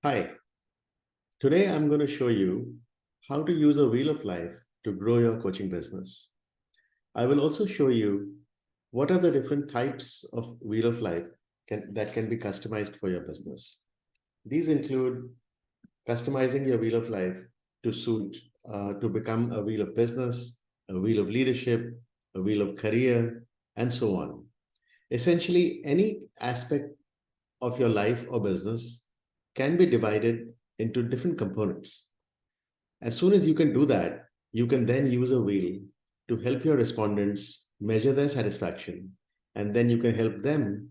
Hi, today I'm going to show you how to use a wheel of life to grow your coaching business. I will also show you what are the different types of wheel of life that can be customized for your business. These include customizing your wheel of life to suit, to become a wheel of business, a wheel of leadership, a wheel of career, and so on. Essentially, any aspect of your life or business can be divided into different components. As soon as you can do that, you can then use a wheel to help your respondents measure their satisfaction, and then you can help them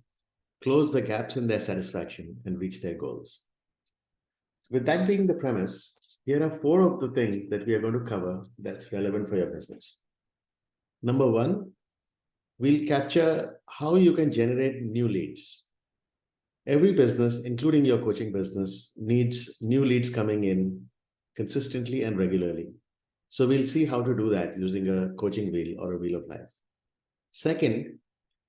close the gaps in their satisfaction and reach their goals. With that being the premise, here are four of the things that we are going to cover that's relevant for your business. Number one, we'll capture how you can generate new leads. Every business, including your coaching business, needs new leads coming in consistently and regularly. So we'll see how to do that using a coaching wheel or a wheel of life. Second,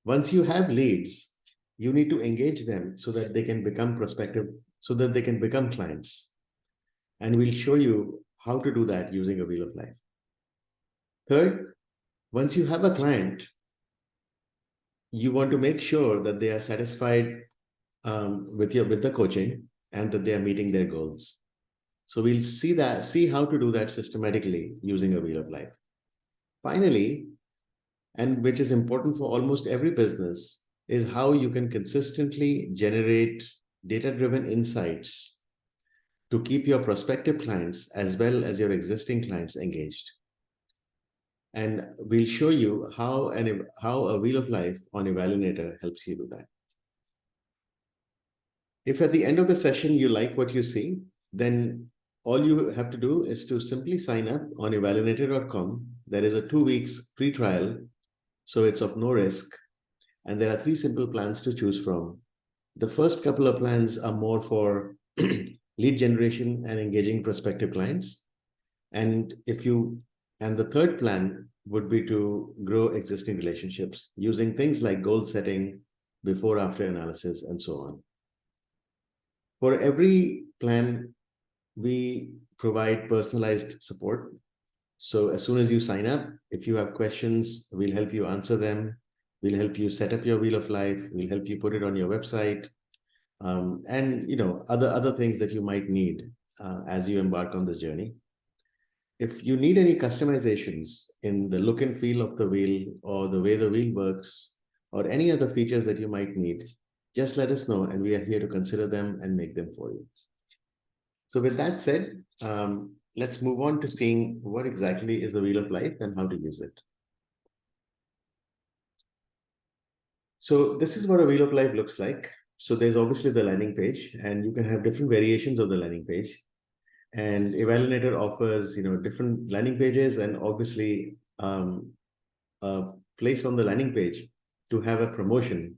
once you have leads, you need to engage them so that they can become prospective, so that they can become clients. And we'll show you how to do that using a wheel of life. Third, once you have a client, you want to make sure that they are satisfied with the coaching and that they are meeting their goals. So we'll see how to do that systematically using a wheel of life. Finally, and which is important for almost every business, is how you can consistently generate data-driven insights to keep your prospective clients as well as your existing clients engaged. And we'll show you how a wheel of life on Evalinator helps you do that. If at the end of the session you like what you see, then all you have to do is to simply sign up on evalinator.com. There is a 2 weeks free trial, so it's of no risk. And there are 3 simple plans to choose from. The first couple of plans are more for lead generation and engaging prospective clients. And the third plan would be to grow existing relationships using things like goal setting, before after analysis, and so on. For every plan, we provide personalized support. So as soon as you sign up, if you have questions, we'll help you answer them. We'll help you set up your wheel of life. We'll help you put it on your website, and other things that you might need as you embark on this journey. If you need any customizations in the look and feel of the wheel or the way the wheel works or any other features that you might need, just let us know and we are here to consider them and make them for you. So with that said, let's move on to seeing what exactly is the wheel of life and how to use it. So this is what a wheel of life looks like. So there's obviously the landing page, and you can have different variations of the landing page. And Evalinator offers, different landing pages, and obviously a place on the landing page to have a promotion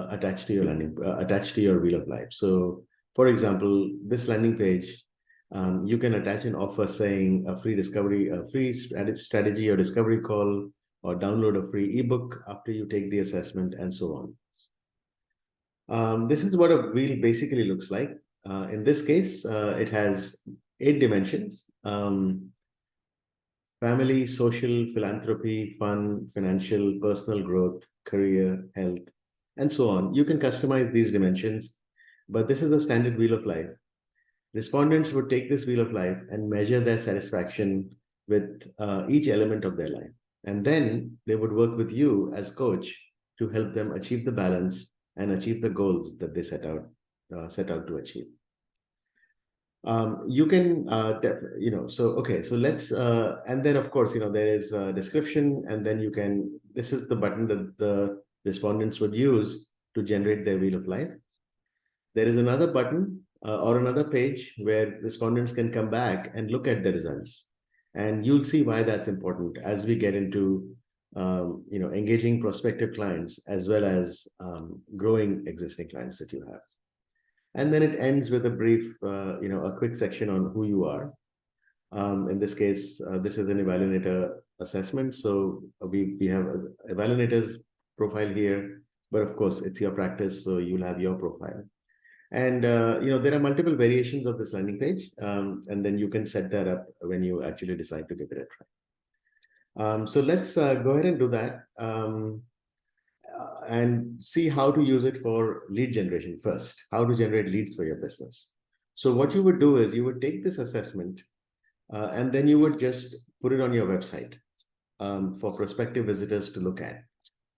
attached to your wheel of life. So, for example, this landing page, you can attach an offer saying a free strategy or discovery call, or download a free ebook after you take the assessment, and so on. This is what a wheel basically looks like. In this case, it has 8 dimensions: family, social, philanthropy, fun, financial, personal growth, career, health, and so on. You can customize these dimensions, but this is a standard wheel of life. Respondents would take this wheel of life and measure their satisfaction with each element of their life. And then they would work with you as coach to help them achieve the balance and achieve the goals that they set out to achieve. You can, so let's, and then of course, there is a description, and then this is the button that the respondents would use to generate their wheel of life. There is another button or another page where respondents can come back and look at the results. And you'll see why that's important as we get into, engaging prospective clients as well as growing existing clients that you have. And then it ends with a brief, a quick section on who you are. In this case, this is an Evalinator assessment. So we have Evalinator's profile here, but of course it's your practice, so you'll have your profile. And there are multiple variations of this landing page, and then you can set that up when you actually decide to give it a try. So let's go ahead and do that, and see how to use it for lead generation first, how to generate leads for your business. So what you would do is you would take this assessment, and then you would just put it on your website, for prospective visitors to look at.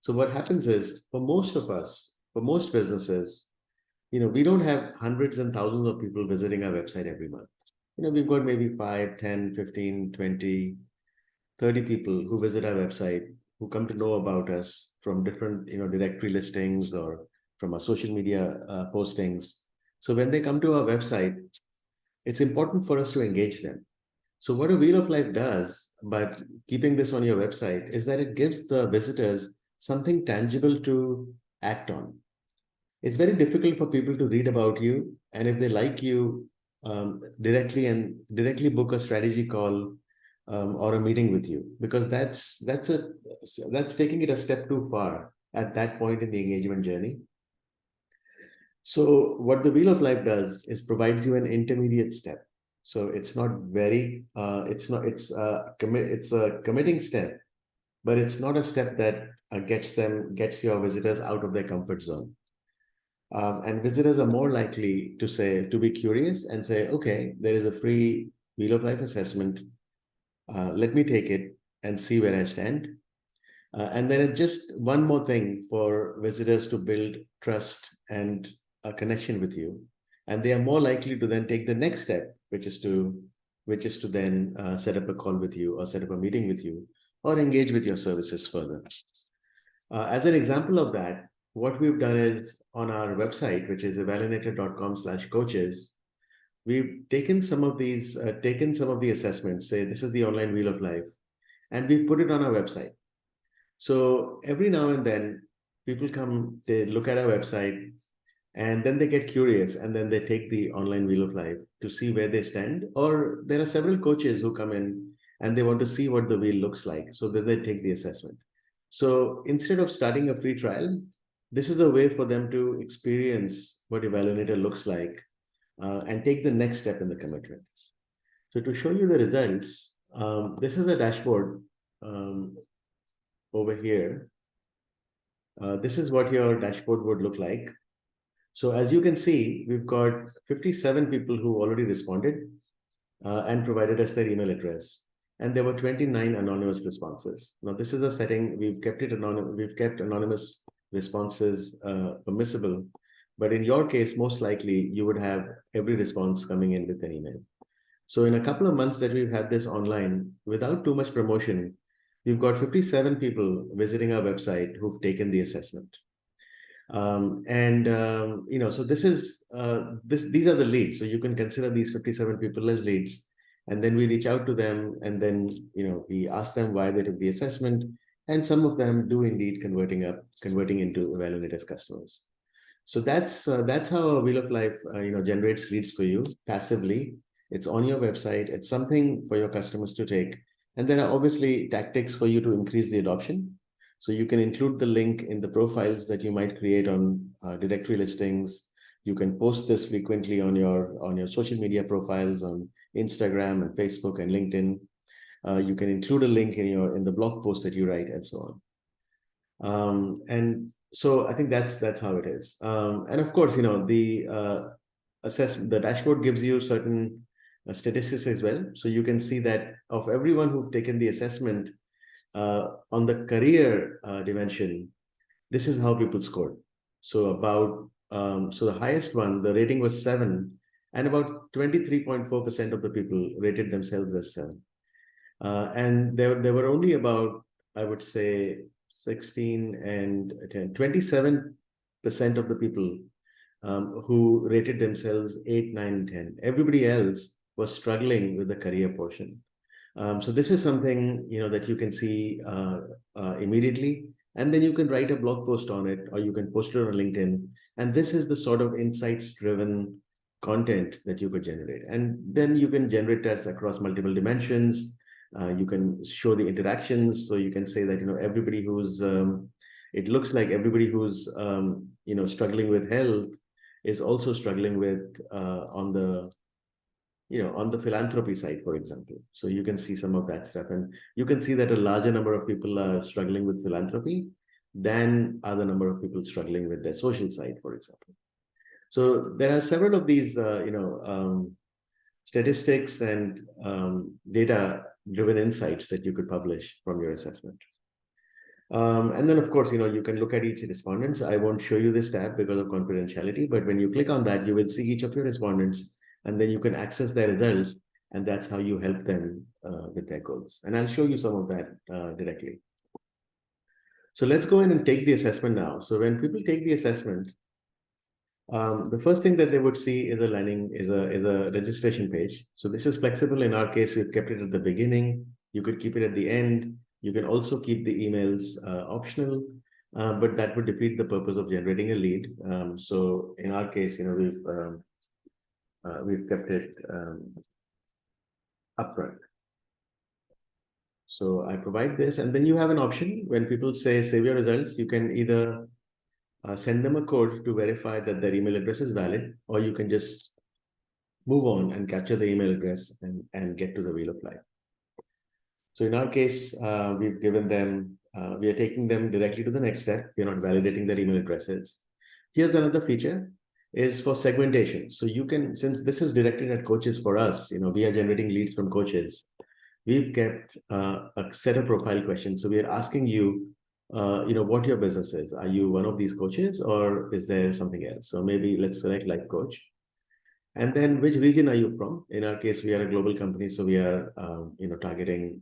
So what happens is, for most of us, for most businesses, we don't have hundreds and thousands of people visiting our website every month. We've got maybe 5, 10, 15, 20, 30 people who visit our website, who come to know about us from different, directory listings or from our social media postings. So when they come to our website, it's important for us to engage them. So what a Wheel of Life does by keeping this on your website is that it gives the visitors something tangible to act on. It's very difficult for people to read about you, and if they like you, directly book a strategy call, or a meeting with you, because that's taking it a step too far at that point in the engagement journey. So what the Wheel of Life does is provides you an intermediate step. So it's not very, it's a committing step, but it's not a step that gets your visitors out of their comfort zone. And visitors are more likely to be curious and say, okay, there is a free Wheel of Life assessment. Let me take it and see where I stand. And then it's just one more thing for visitors to build trust and a connection with you. And they are more likely to then take the next step, which is to then set up a call with you or set up a meeting with you or engage with your services further. As an example of that, what we've done is on our website, which is evalinator.com/coaches, we've taken some of the assessments, say this is the online Wheel of Life, and we've put it on our website. So every now and then, people come, they look at our website, and then they get curious, and then they take the online Wheel of Life to see where they stand. Or there are several coaches who come in and they want to see what the wheel looks like. So then they take the assessment. So instead of starting a free trial, this is a way for them to experience what Evalinator looks like, and take the next step in the commitment. So to show you the results, this is a dashboard, over here. This is what your dashboard would look like. So as you can see, we've got 57 people who already responded, and provided us their email address. And there were 29 anonymous responses. Now, this is a setting, we've kept anonymous responses permissible. But in your case, most likely, you would have every response coming in with an email. So in a couple of months that we've had this online, without too much promotion, we've got 57 people visiting our website who've taken the assessment. So these are the leads. So you can consider these 57 people as leads. And then we reach out to them, and then, we ask them why they took the assessment. And some of them do indeed converting into Evalinator's customers. So that's how a Wheel of Life, generates leads for you passively. It's on your website. It's something for your customers to take. And there are obviously tactics for you to increase the adoption. So you can include the link in the profiles that you might create on directory listings. You can post this frequently on your social media profiles on Instagram and Facebook and LinkedIn. You can include a link in the blog post that you write, and so on. And so I think that's how it is. And of course, the dashboard gives you certain statistics as well. So you can see that of everyone who've taken the assessment, on the career dimension, this is how people scored. So the highest one, the rating was 7, and about 23.4% of the people rated themselves as 7. And there were only about, I would say, 16 and 10, 27% of the people who rated themselves 8, 9, and 10. Everybody else was struggling with the career portion. So this is something that you can see immediately, and then you can write a blog post on it, or you can post it on LinkedIn. And this is the sort of insights-driven content that you could generate, and then you can generate that across multiple dimensions. You can show the interactions, so you can say that it looks like everybody who's struggling with health is also struggling with on the on the philanthropy side, for example. So you can see some of that stuff, and you can see that a larger number of people are struggling with philanthropy than are the number of people struggling with their social side, for example. So there are several of these, statistics and data-driven insights that you could publish from your assessment. And then, of course, you can look at each respondents. I won't show you this tab because of confidentiality, but when you click on that, you will see each of your respondents, and then you can access their results, and that's how you help them with their goals. And I'll show you some of that directly. So let's go in and take the assessment now. So when people take the assessment, the first thing that they would see is a registration page. So this is flexible. In our case, we've kept it at the beginning. You could keep it at the end. You can also keep the emails optional, but that would defeat the purpose of generating a lead. So in our case, we've kept it upfront. So I provide this, and then you have an option when people say save your results. You can either send them a code to verify that their email address is valid, or you can just move on and capture the email address and get to the wheel of life. So in our case, we've given them, we are taking them directly to the next step. We're not validating their email addresses. Here's another feature is for segmentation. So you can, since this is directed at coaches for us, we are generating leads from coaches. We've kept a set of profile questions. So we are asking you, what your business is. Are you one of these coaches, or is there something else? So maybe let's select life coach. And then which region are you from? In our case, we are a global company, so we are, targeting,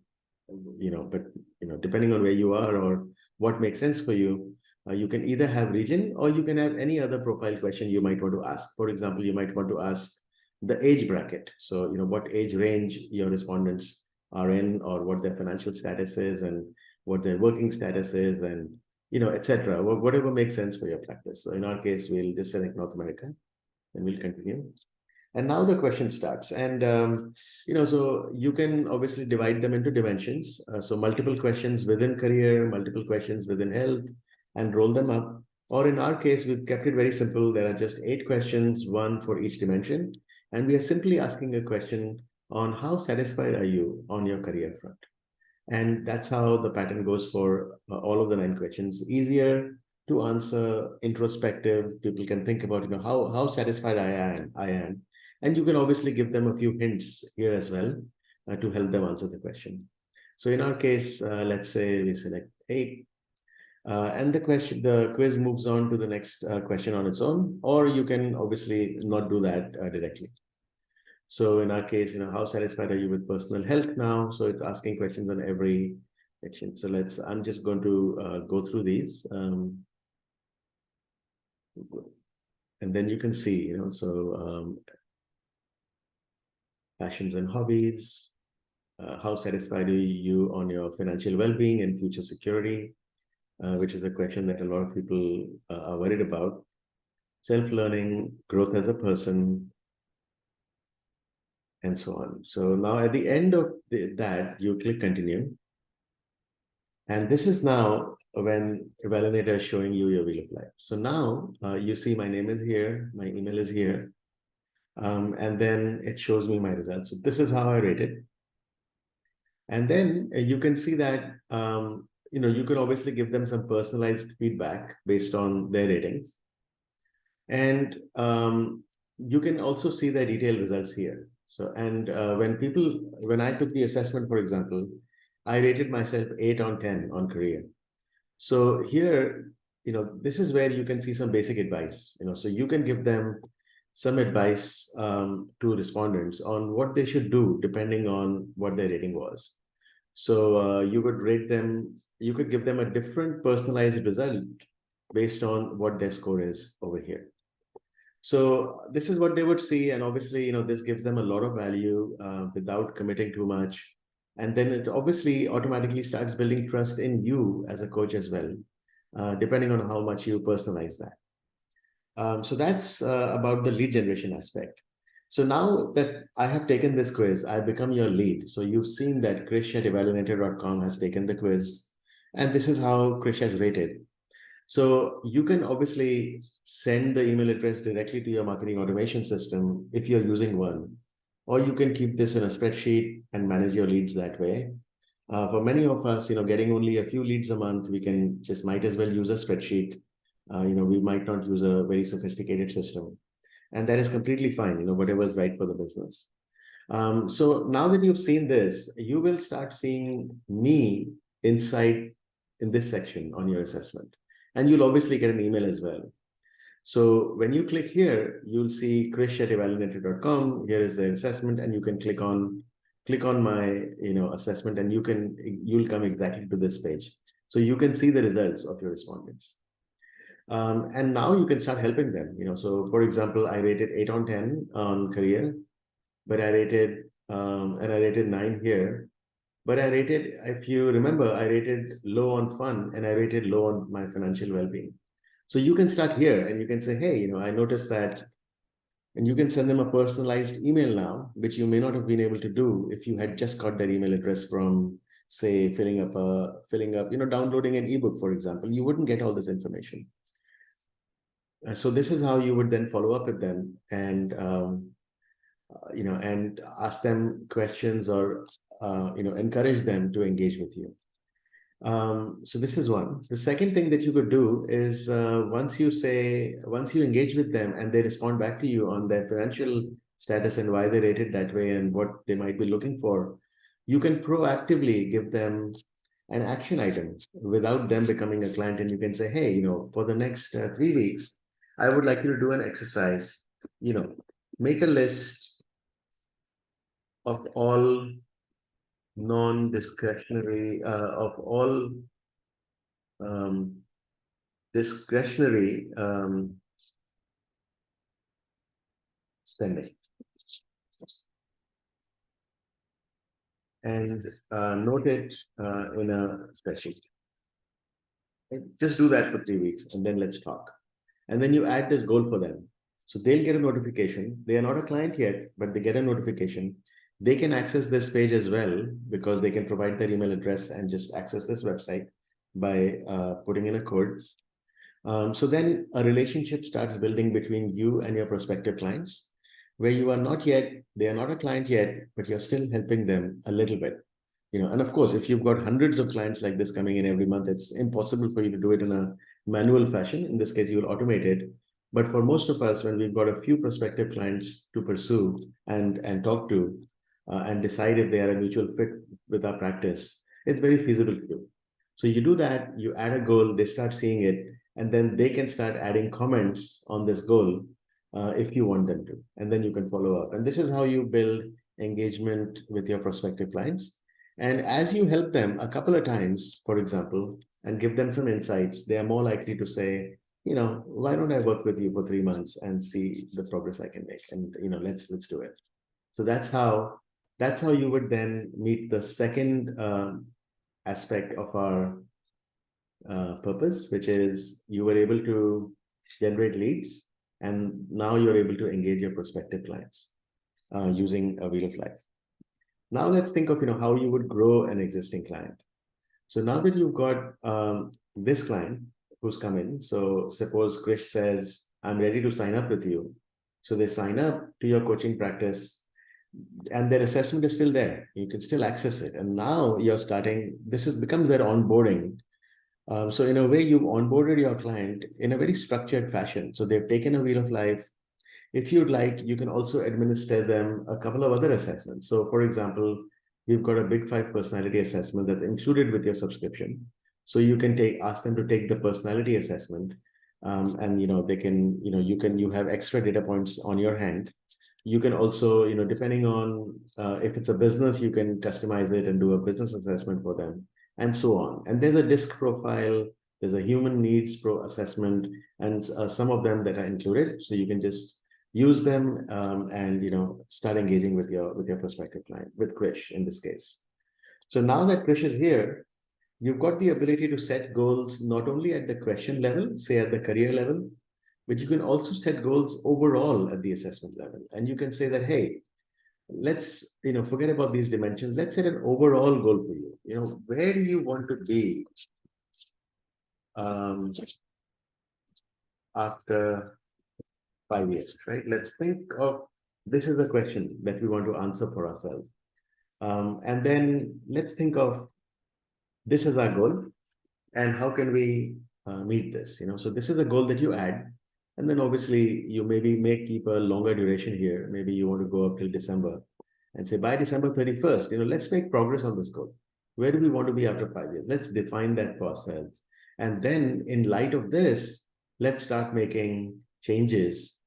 depending on where you are or what makes sense for you, you can either have region or you can have any other profile question you might want to ask. For example, you might want to ask the age bracket. So, what age range your respondents are in, or what their financial status is, and what their working status is, and, etc. Whatever makes sense for your practice. So in our case, we'll just select North America and we'll continue. And now the question starts. And, so you can obviously divide them into dimensions. So multiple questions within career, multiple questions within health, and roll them up. Or in our case, we've kept it very simple. There are just 8 questions, one for each dimension. And we are simply asking a question on how satisfied are you on your career front. And that's how the pattern goes for all of the 9 questions. Easier to answer, introspective. People can think about, how satisfied I am. And you can obviously give them a few hints here as well to help them answer the question. So in our case, let's say we select 8. And the quiz moves on to the next question on its own, or you can obviously not do that directly. So in our case, how satisfied are you with personal health now? So it's asking questions on every section. So I'm just going to go through these. And then you can see, passions and hobbies, how satisfied are you on your financial well-being and future security, which is a question that a lot of people are worried about. Self-learning, growth as a person, and so on. So now at the end of that, you click continue. And this is now when Evalinator is showing you your wheel of life. So now you see my name is here, my email is here, and then it shows me my results. So this is how I rated. And then you can see that, you can obviously give them some personalized feedback based on their ratings. And you can also see their detailed results here. So, and when I took the assessment, for example, I rated myself 8 on 10 on career. So here, this is where you can see some basic advice, so you can give them some advice to respondents on what they should do depending on what their rating was. So you could give them a different personalized result based on what their score is over here. So this is what they would see. And obviously, this gives them a lot of value without committing too much. And then it obviously automatically starts building trust in you as a coach as well, depending on how much you personalize that. So that's about the lead generation aspect. So now that I have taken this quiz, I've become your lead. So you've seen that Krish at evalinator.com has taken the quiz. And this is how Krish has rated. So you can obviously send the email address directly to your marketing automation system if you're using one, or you can keep this in a spreadsheet and manage your leads that way. For many of us, getting only a few leads a month, we can just might as well use a spreadsheet. We might not use a very sophisticated system, and that is completely fine. Whatever is right for the business. So now that you've seen this, you will start seeing me inside in this section on your assessment. And you'll obviously get an email as well. So when you click here, you'll see krish@evalinator.com. Here is the assessment, and you can click on my assessment, and you'll come exactly to this page. So you can see the results of your respondents. And now you can start helping them. So for example, I rated 8 on 10 on career, but I rated 9 here. But if you remember, I rated low on fun and I rated low on my financial well-being. So you can start here and you can say, hey, I noticed that, and you can send them a personalized email now, which you may not have been able to do if you had just got their email address from, say, downloading an ebook, for example. You wouldn't get all this information. So this is how you would then follow up with them and and ask them questions or encourage them to engage with you. So this is one. The second thing that you could do is once you engage with them and they respond back to you on their financial status and why they rated that way and what they might be looking for, you can proactively give them an action item without them becoming a client. And you can say, hey, for the next 3 weeks, I would like you to do an exercise, make a list of all non-discretionary, of all discretionary spending, and note it in a spreadsheet. Just do that for 3 weeks and then let's talk. And then you add this goal for them. So they'll get a notification. They are not a client yet, but they get a notification. They can access this page as well because they can provide their email address and just access this website by putting in a code. So then a relationship starts building between you and your prospective clients, where you are not yet, they are not a client yet, but you're still helping them a little bit. And of course, if you've got hundreds of clients like this coming in every month, it's impossible for you to do it in a manual fashion. In this case, you will automate it. But for most of us, when we've got a few prospective clients to pursue and talk to and decide if they are a mutual fit with our practice, it's very feasible to do. So you do that, you add a goal, they start seeing it, and then they can start adding comments on this goal if you want them to. And then you can follow up. And this is how you build engagement with your prospective clients. And as you help them a couple of times, for example, and give them some insights, they are more likely to say, why don't I work with you for 3 months and see the progress I can make? And let's do it. So that's how you would then meet the second aspect of our purpose, which is you were able to generate leads, and now you're able to engage your prospective clients using a Wheel of Life. Now let's think of how you would grow an existing client. So now that you've got this client who's come in, so suppose Krish says, I'm ready to sign up with you. So they sign up to your coaching practice and their assessment is still there. You can still access it. And now you're starting, becomes their onboarding. So in a way, you've onboarded your client in a very structured fashion. So they've taken a Wheel of Life. If you'd like, you can also administer them a couple of other assessments. So for example, we've got a Big 5 personality assessment that's included with your subscription. So you can ask them to take the personality assessment. And they can, you have extra data points on your hand. You can also, depending on if it's a business, you can customize it and do a business assessment for them, and so on. And there's a DISC profile, there's a human needs pro assessment, and some of them that are included. So you can just use them and start engaging with your prospective client, with Krish in this case. So now that Krish is here, you've got the ability to set goals not only at the question level, say at the career level, but you can also set goals overall at the assessment level. And you can say that, hey, let's forget about these dimensions. Let's set an overall goal for you. Where do you want to be after 5 years, right? Let's think of this is a question that we want to answer for ourselves. And then let's think of this is our goal and how can we meet this, so this is a goal that you add, and then obviously you maybe may keep a longer duration here. Maybe you want to go up till December and say by December 31st, let's make progress on this goal. Where do we want to be after 5 years? Let's define that for ourselves, and then in light of this, let's start making changes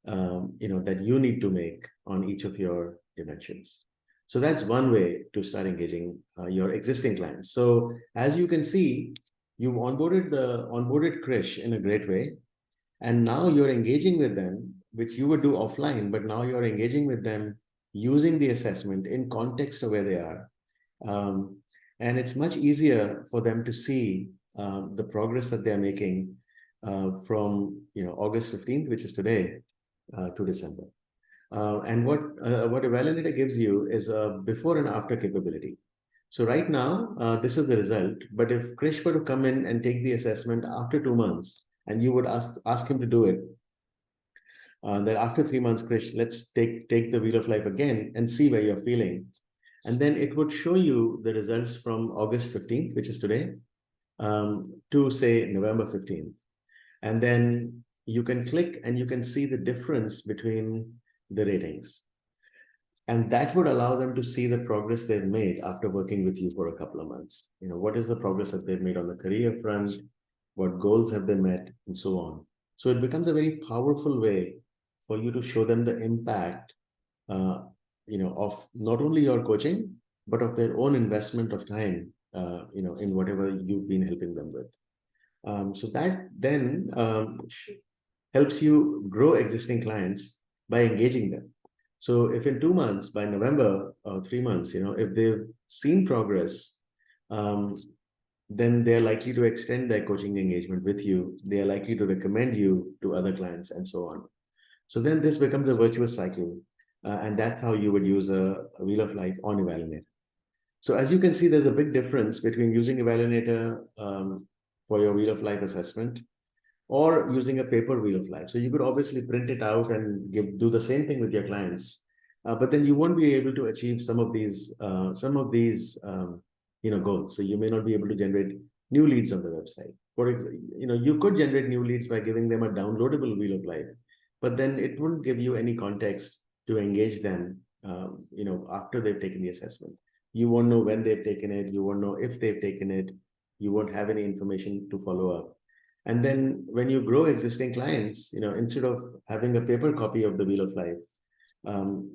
that you need to make on each of your dimensions. So that's one way to start engaging your existing clients. So as you can see, you've onboarded Krish in a great way, and now you're engaging with them, which you would do offline, but now you're engaging with them using the assessment in context of where they are. Um, and it's much easier for them to see the progress that they're making from August 15th, which is today, to December. And what Evalinator gives you is a before and after capability. So right now, this is the result. But if Krish were to come in and take the assessment after 2 months, and you would ask him to do it, that after 3 months, Krish, let's take the wheel of life again and see where you're feeling. And then it would show you the results from August 15th, which is today, to say November 15th. And then you can click and you can see the difference between the ratings. And that would allow them to see the progress they've made after working with you for a couple of months. What is the progress that they've made on the career front? What goals have they met? And so on. So it becomes a very powerful way for you to show them the impact, of not only your coaching, but of their own investment of time, in whatever you've been helping them with. So that then helps you grow existing clients by engaging them. So if in 2 months, by November or 3 months, if they've seen progress, then they're likely to extend their coaching engagement with you. They are likely to recommend you to other clients and so on. So then this becomes a virtuous cycle. And that's how you would use a Wheel of Life on Evalinator. So as you can see, there's a big difference between using Evalinator for your Wheel of Life assessment or using a paper Wheel of Life. So you could obviously print it out and do the same thing with your clients, but then you won't be able to achieve some of these goals. So you may not be able to generate new leads on the website. You could generate new leads by giving them a downloadable Wheel of Life, but then it wouldn't give you any context to engage them. After they've taken the assessment, you won't know when they've taken it. You won't know if they've taken it. You won't have any information to follow up. And then when you grow existing clients, instead of having a paper copy of the Wheel of Life,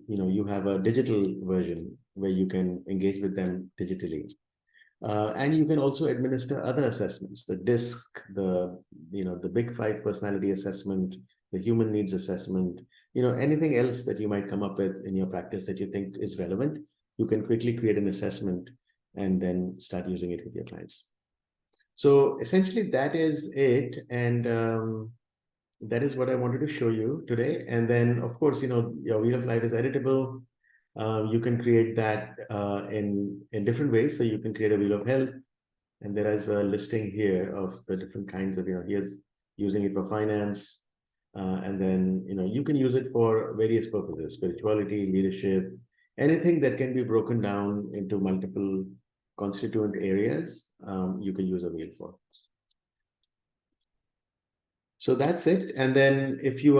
you have a digital version where you can engage with them digitally. And you can also administer other assessments, the DISC, the Big Five personality assessment, the human needs assessment, anything else that you might come up with in your practice that you think is relevant. You can quickly create an assessment and then start using it with your clients. So essentially that is it. And that is what I wanted to show you today. And then of course, your Wheel of Life is editable. You can create that in different ways. So you can create a Wheel of Health, and there is a listing here of the different kinds of, here's using it for finance. And then, you can use it for various purposes, spirituality, leadership, anything that can be broken down into multiple constituent areas, you can use a wheel for. So that's it. And then if you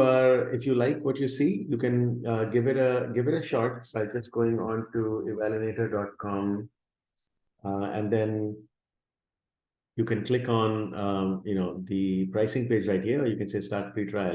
like what you see, you can give it a shot by just going on to evalinator.com, and then you can click on the pricing page right here, or you can say start free trial.